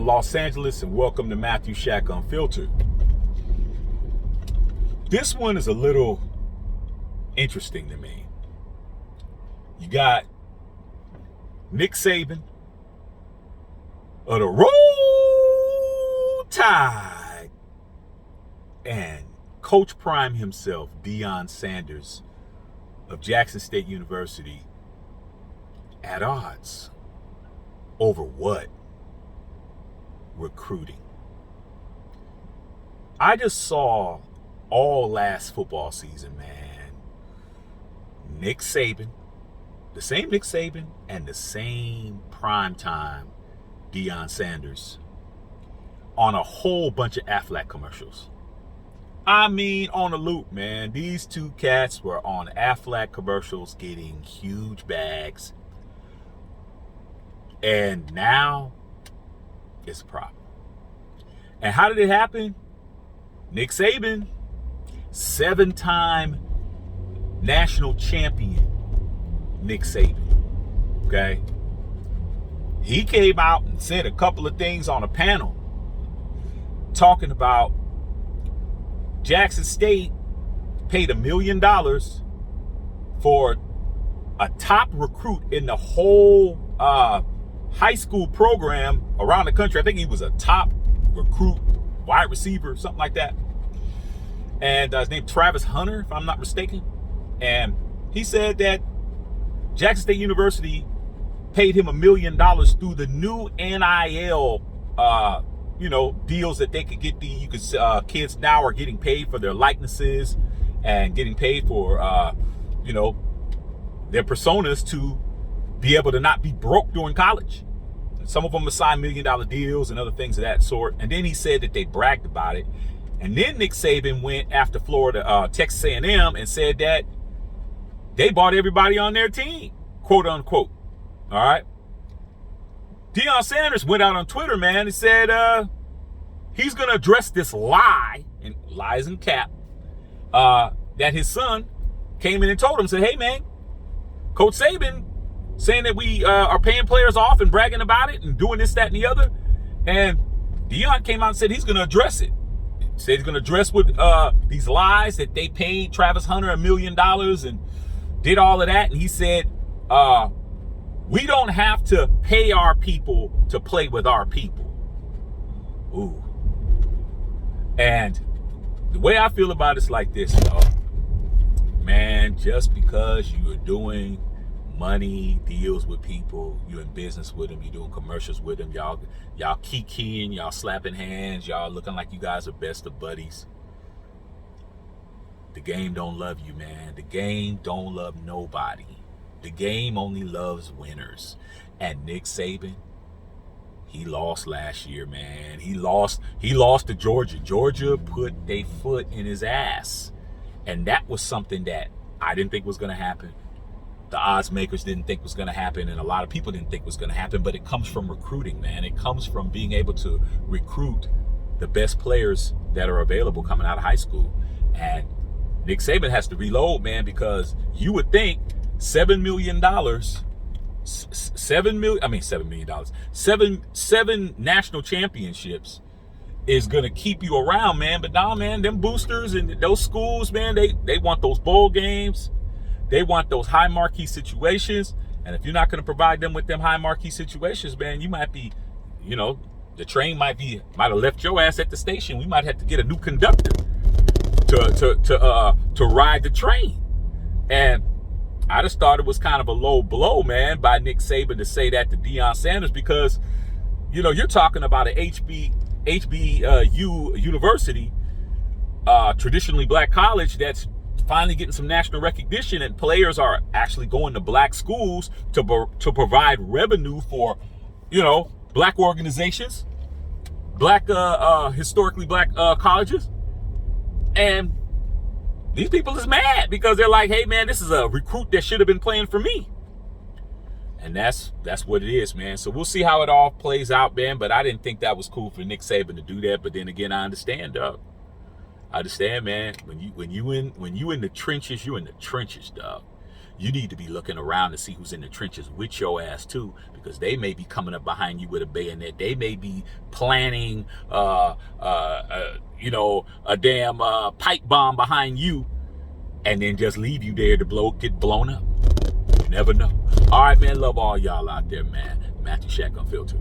Los Angeles, and welcome to Matthew Shack Unfiltered. This one is a little interesting to me. You got Nick Saban of the Roll Tide and Coach Prime himself, Deion Sanders of Jackson State University, at odds over what? Recruiting. I just saw all last football season, man, Nick Saban, the same Nick Saban and the same primetime Deion Sanders on a whole bunch of Aflac commercials. I mean, on a loop, man. These two cats were on Aflac commercials getting huge bags. And now it's a problem. And how did it happen? Nick Saban, 7-time national champion Nick Saban, okay? He came out and said a couple of things on a panel talking about Jackson State paid $1 million for a top recruit in the whole high school program around the country. I think he was a top recruit, wide receiver, something like that. And his name Travis Hunter, if I'm not mistaken. And he said that Jackson State University paid him $1 million through the new NIL, deals that they could get. Kids now are getting paid for their likenesses and getting paid for, their personas to be able to not be broke during college. Some of them assigned $1 million deals and other things of that sort. And then he said that they bragged about it. And then Nick Saban went after Texas A&M and said that they bought everybody on their team, quote unquote. All right. Deion Sanders went out on Twitter, man, and said he's going to address this lie, and lies in cap, that his son came in and told him, said, hey, man, Coach Saban saying that we are paying players off and bragging about it and doing this, that, and the other. And Deion came out and said he's going to address it. He said he's going to address with these lies that they paid Travis Hunter $1 million and did all of that. And he said, we don't have to pay our people to play with our people. Ooh. And the way I feel about it's like this, y'all. Man, just because you are doing money deals with people, you're in business with them, you're doing commercials with them, y'all kikiing, y'all slapping hands, y'all looking like you guys are best of buddies. The game don't love you, man. The game don't love nobody. The game only loves winners. And Nick Saban, he lost last year, man. He lost to Georgia. Georgia put their foot in his ass. And that was something that I didn't think was going to happen. The odds makers didn't think was going to happen, and a lot of people didn't think was going to happen, but it comes from recruiting, man. It comes from being able to recruit the best players that are available coming out of high school. And Nick Saban has to reload, man, because you would think $7 million, seven national championships is going to keep you around, man. But now, man, them boosters and those schools, man, they want those bowl games. They want those high marquee situations. And if you're not going to provide them with them high marquee situations, man, you might be, the train might have left your ass at the station. We might have to get a new conductor to ride the train. And I just thought it was kind of a low blow, man, by Nick Saban to say that to Deion Sanders, because, you're talking about an HBU university, traditionally black college that's finally getting some national recognition, and players are actually going to black schools to provide revenue for, black organizations, historically black colleges. And these people is mad because they're like, hey, man, this is a recruit that should have been playing for me. And that's what it is, man. So we'll see how it all plays out, man. But I didn't think that was cool for Nick Saban to do that. But then again, I understand, dog. I understand, man. When you in the trenches, you in the trenches, dog. you need to be looking around to see who's in the trenches with your ass too, because they may be coming up behind you with a bayonet. They may be planning, a damn pipe bomb behind you, and then just leave you there to get blown up. You never know. All right, man. Love all y'all out there, man. Matthew Shack Unfiltered.